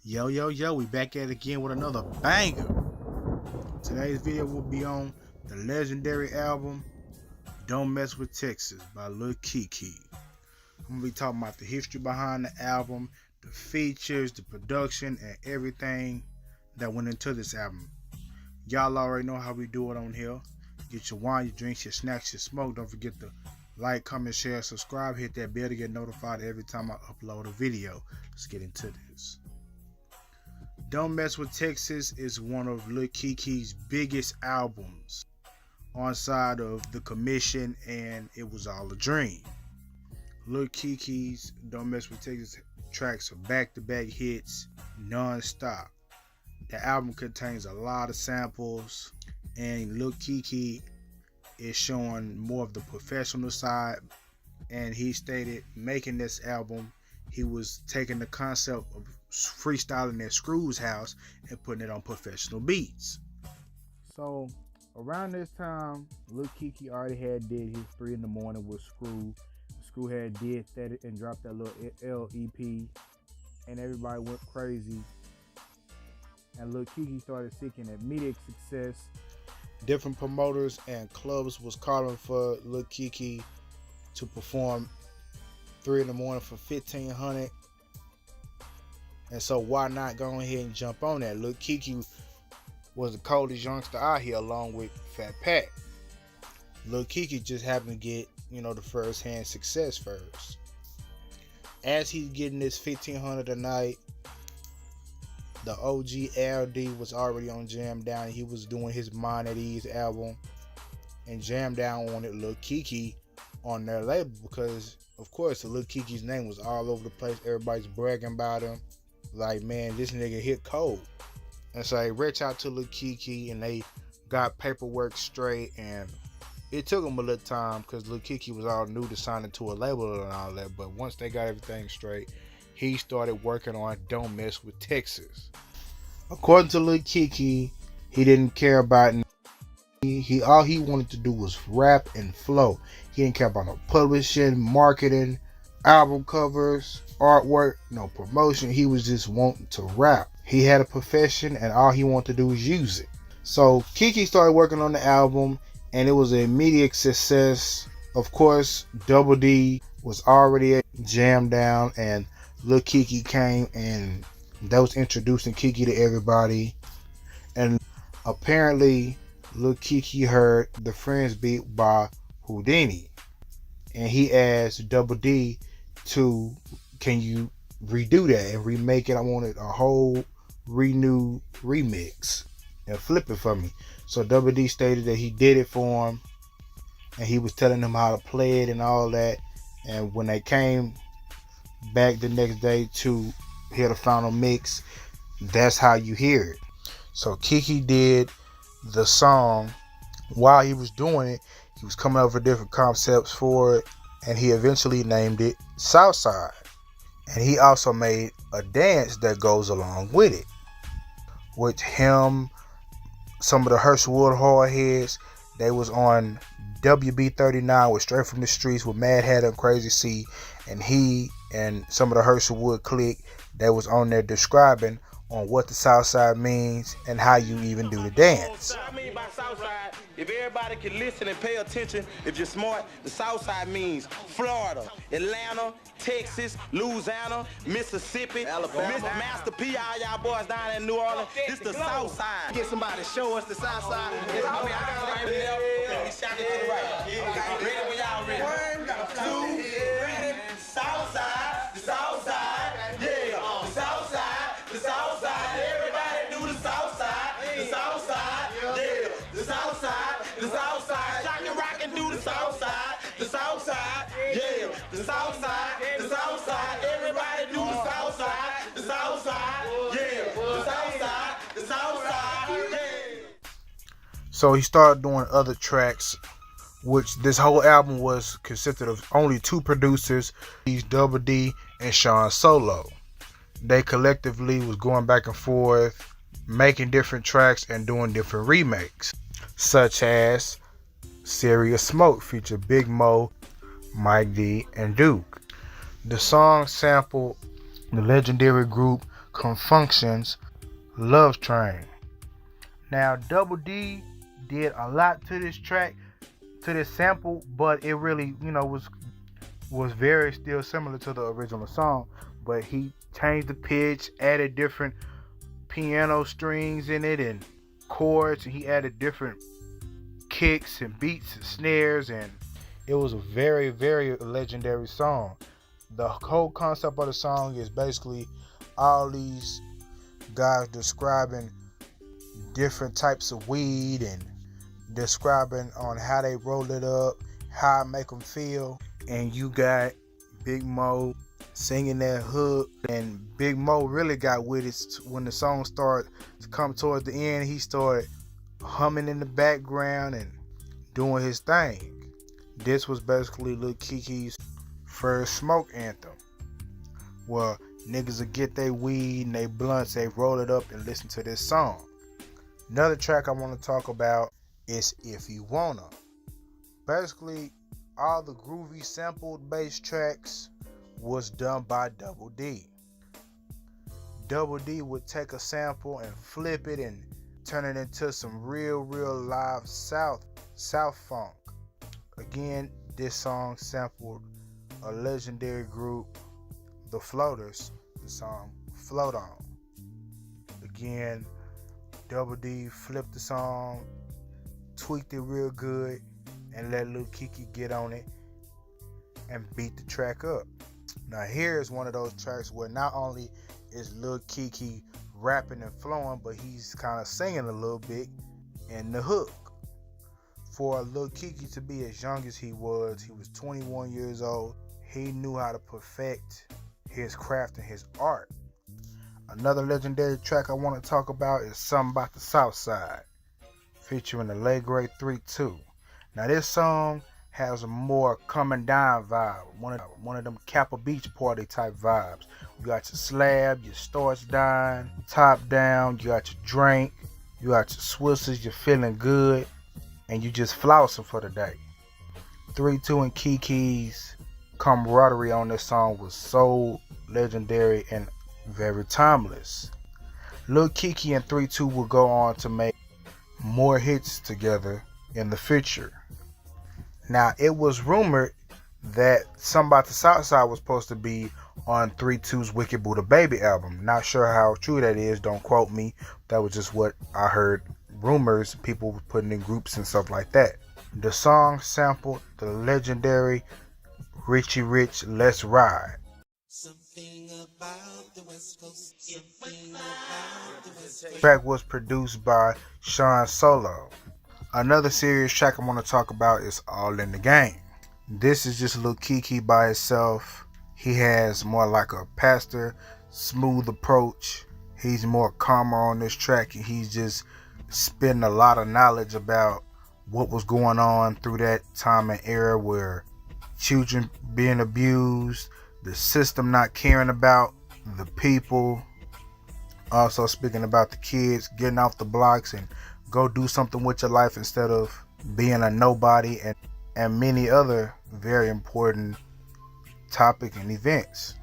Yo, we back at it again with another banger. Today's video will be on the legendary album Don't Mess with Texas by Lil Keke. I'm going to be talking about the history behind the album, the features, the production, and everything that went into this album. Y'all already know how we do it on here. Get your wine, your drinks, your snacks, your smoke. Don't forget to like, comment, share, subscribe. Hit that bell to get notified every time I upload a video. Let's get into this. Don't Mess with Texas is one of Lil Keke's biggest albums on side of The Commission and It Was All a Dream. Lil Keke's Don't Mess with Texas tracks are back-to-back hits non-stop. The album contains a lot of samples, and Lil Keke is showing more of the professional side, and he stated making this album he was taking the concept of freestyling at Screw's house and putting it on professional beats. So around this time, Lil Keke already had did his 3 in the morning with Screw. Screw had did that and dropped that little LEP, and everybody went crazy. And Lil Keke started seeking immediate success. Different promoters and clubs was calling for Lil Keke to perform 3 in the morning for $1,500. And so why not go ahead and jump on that? Lil Keke was the coldest youngster out here along with Fat Pat. Lil Keke just happened to get, the first hand success first. As he's getting this $1,500 a night, the OG LD was already on Jam Down. He was doing his Mind at Ease album, and Jam Down wanted Lil Keke on their label because, of course, Lil Keke's name was all over the place. Everybody's bragging about him. Like, man, this nigga hit cold. And so they reached out to Lil Keke and they got paperwork straight, and it took them a little time because Lil Keke was all new to signing to a label and all that. But once they got everything straight, he started working on Don't Mess with Texas. According to Lil Keke, he didn't care about all he wanted to do was rap and flow. He didn't care about no publishing, marketing, album covers, artwork, no promotion. He was just wanting to rap. He had a profession and all he wanted to do was use it. So Keke started working on the album and it was an immediate success. Of course, Double D was already at Jam Down, and Lil Keke came and that was introducing Keke to everybody. And apparently Lil Keke heard the Friends beat by Houdini, and he asked Double D can you redo that and remake it? I wanted a whole renewed remix and flip it for me. So Double D stated that he did it for him, and he was telling him how to play it and all that. And when they came back the next day to hear the final mix, that's how you hear it. So Keke did the song. While he was doing it, he was coming up with different concepts for it, and he eventually named it Southside. And he also made a dance that goes along with it, with him, some of the Herschelwood Hardheads. They was on WB39 with Straight from the Streets with Mad Hatter and Crazy C, and he and some of the Herschelwood clique, they was on there describing on what the Southside means and how you even do the dance. What I mean by Southside, if everybody can listen and pay attention, if you're smart, the Southside means Florida, Atlanta, Texas, Louisiana, Mississippi, Alabama, Master P, all y'all boys down in New Orleans. This the Southside. Get somebody to show us the Southside. I got it right there. We shout it to the right. Okay. Ready when y'all ready. 1, 2, 3. Southside, the Southside, yeah. The Southside, the Southside. Everybody do the Southside, the Southside, yeah. The Southside, the Southside. Shock and rock and do the Southside, the Southside, yeah. The Southside, the Southside. Everybody do the Southside, the Southside, yeah. The Southside, the Southside, yeah. So he started doing other tracks, which this whole album was consisted of only 2 producers, Double D and Sean Solo. They collectively was going back and forth, making different tracks and doing different remakes, such as Serious Smoke featured Big Mo, Mike D, and Duke. The song sampled the legendary group Confunction's Love Train. Now, Double D did a lot to this track, to this sample, but it really, was very still similar to the original song. But he changed the pitch, added different piano strings in it and chords, and he added different kicks and beats and snares, and it was a very, very legendary song. The whole concept of the song is basically all these guys describing different types of weed and describing on how they roll it up, how it make them feel. And you got Big Mo singing that hook, and Big Mo really got with it when the song started to come towards the end. He started humming in the background and doing his thing. This was basically Lil Keke's first smoke anthem, where niggas will get their weed and they blunts, they roll it up and listen to this song. Another track I want to talk about is If You Wanna. Basically, all the groovy sampled bass tracks was done by Double D. Double D would take a sample and flip it and turn it into some real live South funk. Again, this song sampled a legendary group, The Floaters, the song Float On. Again, Double D flipped the song, tweaked it real good, and let Lil Keke get on it and beat the track up. Now here is one of those tracks where not only is Lil Keke rapping and flowing, but he's kind of singing a little bit in the hook. For Lil Keke to be as young as he was 21 years old. He knew how to perfect his craft and his art. Another legendary track I want to talk about is Something About the Southside, featuring the late great 3-2. Now this song has a more coming down vibe, one of them Kappa Beach party type vibes. You got your slab, your starch down, top down, you got your drink, you got your Swissers, you're feeling good, and you just flossing for the day. 3-2 and Keke's camaraderie on this song was so legendary and very timeless. Lil Keke and 3-2 will go on to make more hits together in the future. Now, it was rumored that Something About the Southside was supposed to be on 3-2's Wicked Buddha Baby album. Not sure how true that is, don't quote me. That was just what I heard, rumors, people putting in groups and stuff like that. The song sampled the legendary Richie Rich Let's Ride. Something about the West Coast. The track was produced by Sean Solo. Another serious track I want to talk about is All in the Game. This is just Lil Keke by himself. He has more like a pastor, smooth approach. He's more calmer on this track, and he's just spitting a lot of knowledge about what was going on through that time and era where children being abused, the system not caring about the people. Also speaking about the kids getting off the blocks and go do something with your life instead of being a nobody, and many other very important topic and events.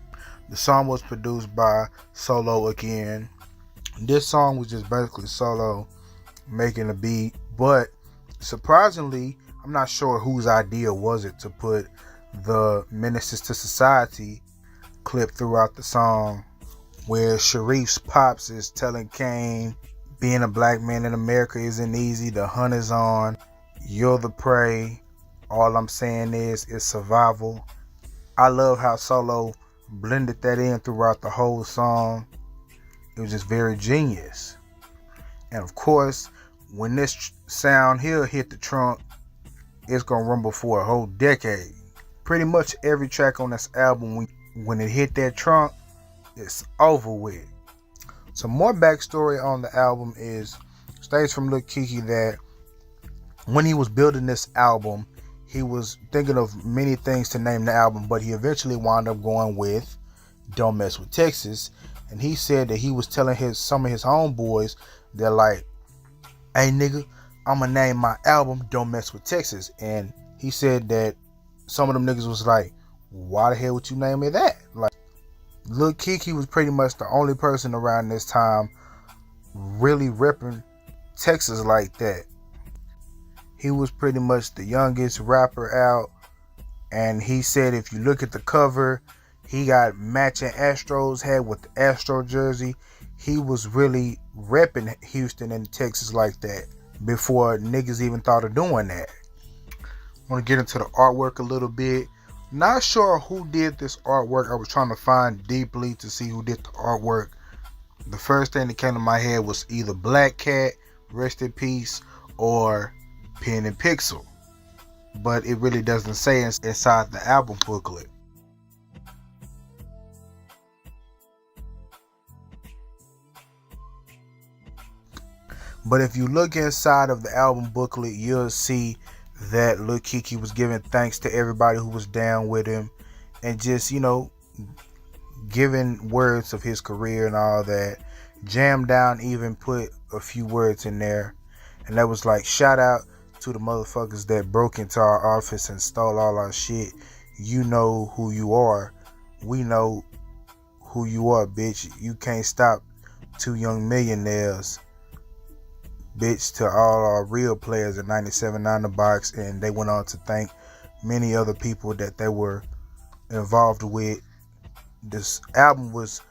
The song was produced by Solo again. This song was just basically Solo making a beat, but surprisingly, I'm not sure whose idea was it to put the Menaces to Society clip throughout the song, where Sharif's pops is telling Kane, being a black man in America isn't easy, the hunt is on, you're the prey, all I'm saying is it's survival. I love how Solo blended that in throughout the whole song. It was just very genius. And of course, when this sound here hit the trunk, it's gonna rumble for a whole decade. Pretty much every track on this album, when it hit that trunk, it's over with. Some more backstory on the album states from Lil Keke that when he was building this album, he was thinking of many things to name the album, but he eventually wound up going with Don't Mess With Texas. And he said that he was telling some of his homeboys, they're like, hey nigga, I'ma name my album Don't Mess With Texas. And he said that some of them niggas was like, why the hell would you name it that? Like, Lil Keke was pretty much the only person around this time really repping Texas like that. He was pretty much the youngest rapper out, and he said if you look at the cover, he got matching Astros hat with the Astro jersey. He was really repping Houston and Texas like that before niggas even thought of doing that. I want to get into the artwork a little bit. Not sure who did this artwork. I was trying to find deeply to see who did the artwork. The first thing that came to my head was either Black Cat, rest in peace, or Pen and Pixel. But it really doesn't say inside the album booklet. But if you look inside of the album booklet, you'll see that Lil Keke was giving thanks to everybody who was down with him, and just, giving words of his career and all that. Jam Down even put a few words in there, and that was like, shout out to the motherfuckers that broke into our office and stole all our shit. You know who you are. We know who you are, bitch. You can't stop 2 young millionaires. Bitch, to all our real players at 97.9 The Box. And they went on to thank many other people that they were involved with. This album was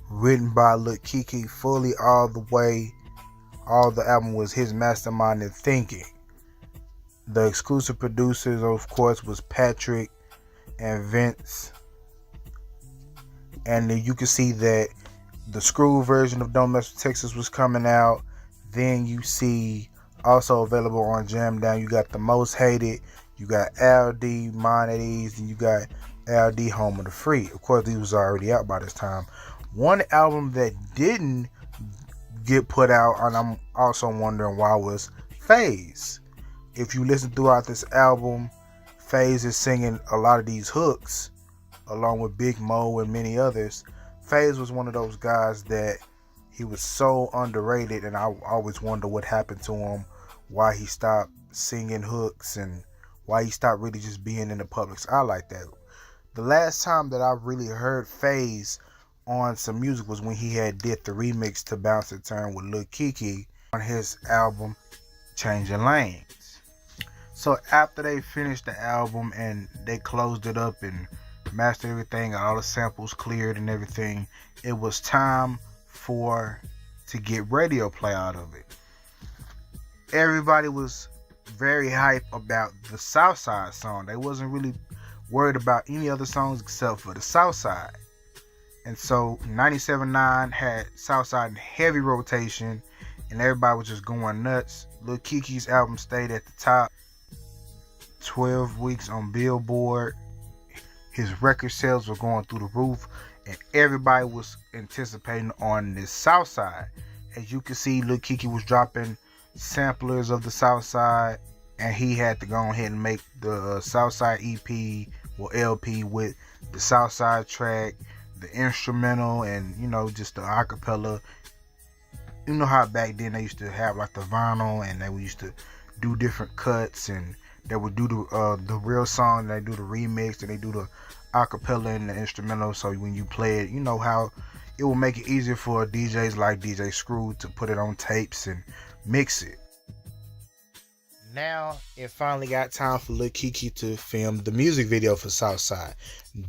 written by Lil Keke fully all the way. All the album was his mastermind and thinking. The exclusive producers, of course, was Patrick and Vince. And then you can see that the Screw version of Don't Mess with Texas was coming out. Then you see also available on Jam Down, you got The Most Hated, you got LD, Mine at Ease, and you got LD, Home of the Free. Of course, these was already out by this time. One album that didn't get put out, and I'm also wondering why, was Phase. If you listen throughout this album, Phase is singing a lot of these hooks along with Big Mo and many others. Phase was one of those guys that he was so underrated, and I always wonder what happened to him, why he stopped singing hooks, and why he stopped really just being in the public's eye like that. The last time that I really heard Phase on some music was when he had did the remix to Bounce and Turn with Lil Keke on his album Changing Lanes. So after they finished the album and they closed it up and mastered everything, all the samples cleared and everything, it was time to get radio play out of it. Everybody was very hype about the Southside song. They wasn't really worried about any other songs except for the Southside. And so 97.9 had Southside in heavy rotation, and everybody was just going nuts. Lil Keke's album stayed at the top, 12 weeks on Billboard. His record sales were going through the roof, and everybody was anticipating on this Southside. As you can see, Lil Keke was dropping samplers of the Southside, and he had to go ahead and make the Southside EP or LP with the Southside track, the instrumental, and just the acapella. You know how back then they used to have like the vinyl, and they used to do different cuts, and they would do the real song, and they do the remix, and they do the acapella and the instrumental. So when you play it, you know how it will make it easier for DJs like DJ Screw to put it on tapes and mix it. Now it finally got time for Lil Keke to film the music video for Southside.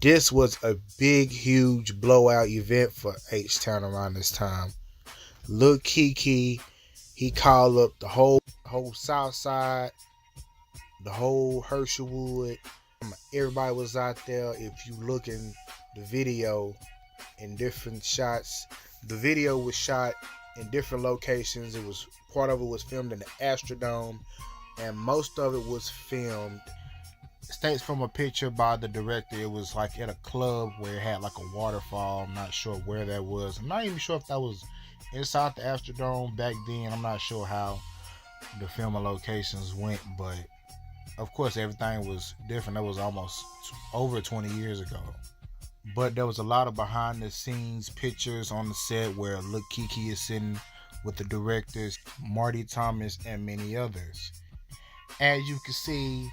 This was a big, huge blowout event for H-Town around this time. Lil Keke, he called up the whole Southside, the whole Herschelwood. Everybody was out there. If you look in the video in different shots, the video was shot in different locations. Part of it was filmed in the Astrodome, and most of it was filmed. It states from a picture by the director, it was like at a club where it had like a waterfall. I'm not sure where that was. I'm not even sure if that was inside the Astrodome back then. I'm not sure how the filming locations went, but of course everything was different. That was almost over 20 years ago. But there was a lot of behind the scenes pictures on the set where Lil Keke is sitting with the directors, Marty Thomas, and many others. As you can see,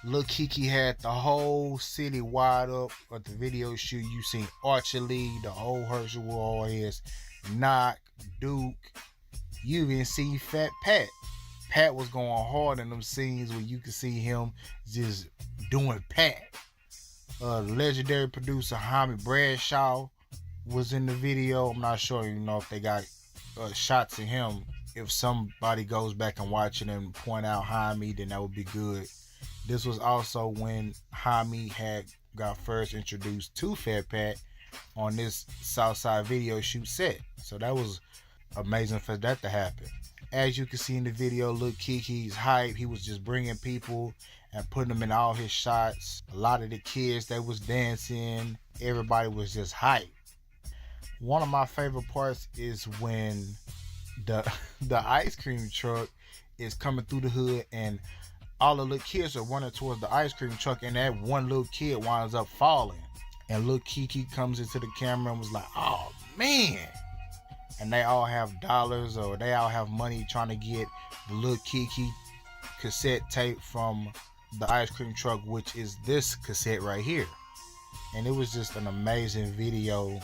Lil Keke had the whole city wide up at the video shoot. You seen Archer Lee, the whole Herschel Warheads, Knock, Duke. You even see Fat Pat. Pat was going hard in them scenes where you could see him just doing Pat. Legendary producer I.M.A Bradshaw was in the video. I'm not sure, if they got shots of him. If somebody goes back and watch it and point out I.M.A, then that would be good. This was also when I.M.A had got first introduced to Fat Pat on this Southside video shoot set. So that was amazing for that to happen. As you can see in the video, Lil Keke's hype. He was just bringing people and putting them in all his shots. A lot of the kids, they was dancing. Everybody was just hype. One of my favorite parts is when the ice cream truck is coming through the hood and all the little kids are running towards the ice cream truck, and that one little kid winds up falling. And Lil Keke comes into the camera and was like, "Oh man!" And they all have dollars or they all have money trying to get the Lil Keke cassette tape from the ice cream truck, which is this cassette right here. And it was just an amazing video,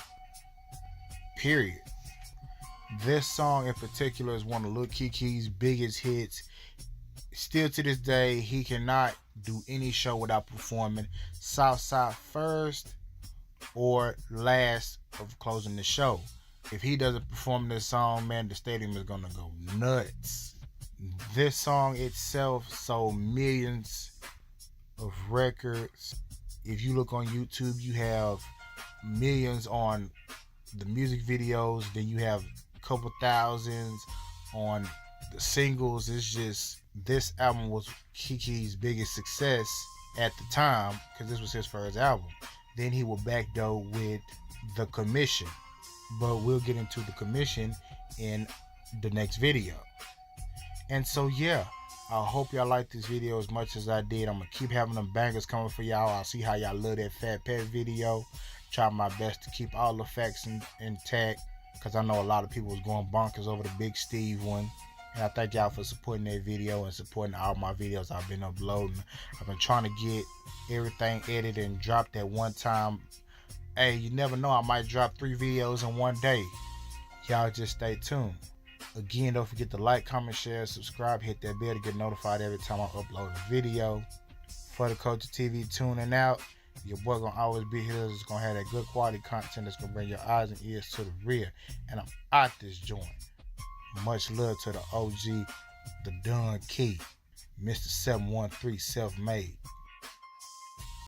period. This song in particular is one of Lil Keke's biggest hits. Still to this day, he cannot do any show without performing Southside first or last of closing the show. If he doesn't perform this song, man, the stadium is gonna go nuts. This song itself sold millions of records. If you look on YouTube, you have millions on the music videos, then you have a couple thousands on the singles. It's just, this album was Keke's biggest success at the time because this was his first album. Then he will backdoor with The Commission, but we'll get into The Commission in the next video. And so yeah, I hope y'all like this video as much as I did. I'm gonna keep having them bangers coming for y'all. I'll see how y'all love that Fat Pat video. Try my best to keep all the facts intact because I know a lot of people was going bonkers over the Big Steve one. And I thank y'all for supporting that video and supporting all my videos I've been uploading. I've been trying to get everything edited and dropped at one time. Hey, you never know, I might drop 3 videos in one day. Y'all just stay tuned. Again, don't forget to like, comment, share, subscribe, hit that bell to get notified every time I upload a video. For the Culture TV tuning out, your boy gonna always be here. It's gonna have that good quality content that's gonna bring your eyes and ears to the rear. And I'm out this joint. Much love to the OG, the Don Key, Mr. 713 Self-Made.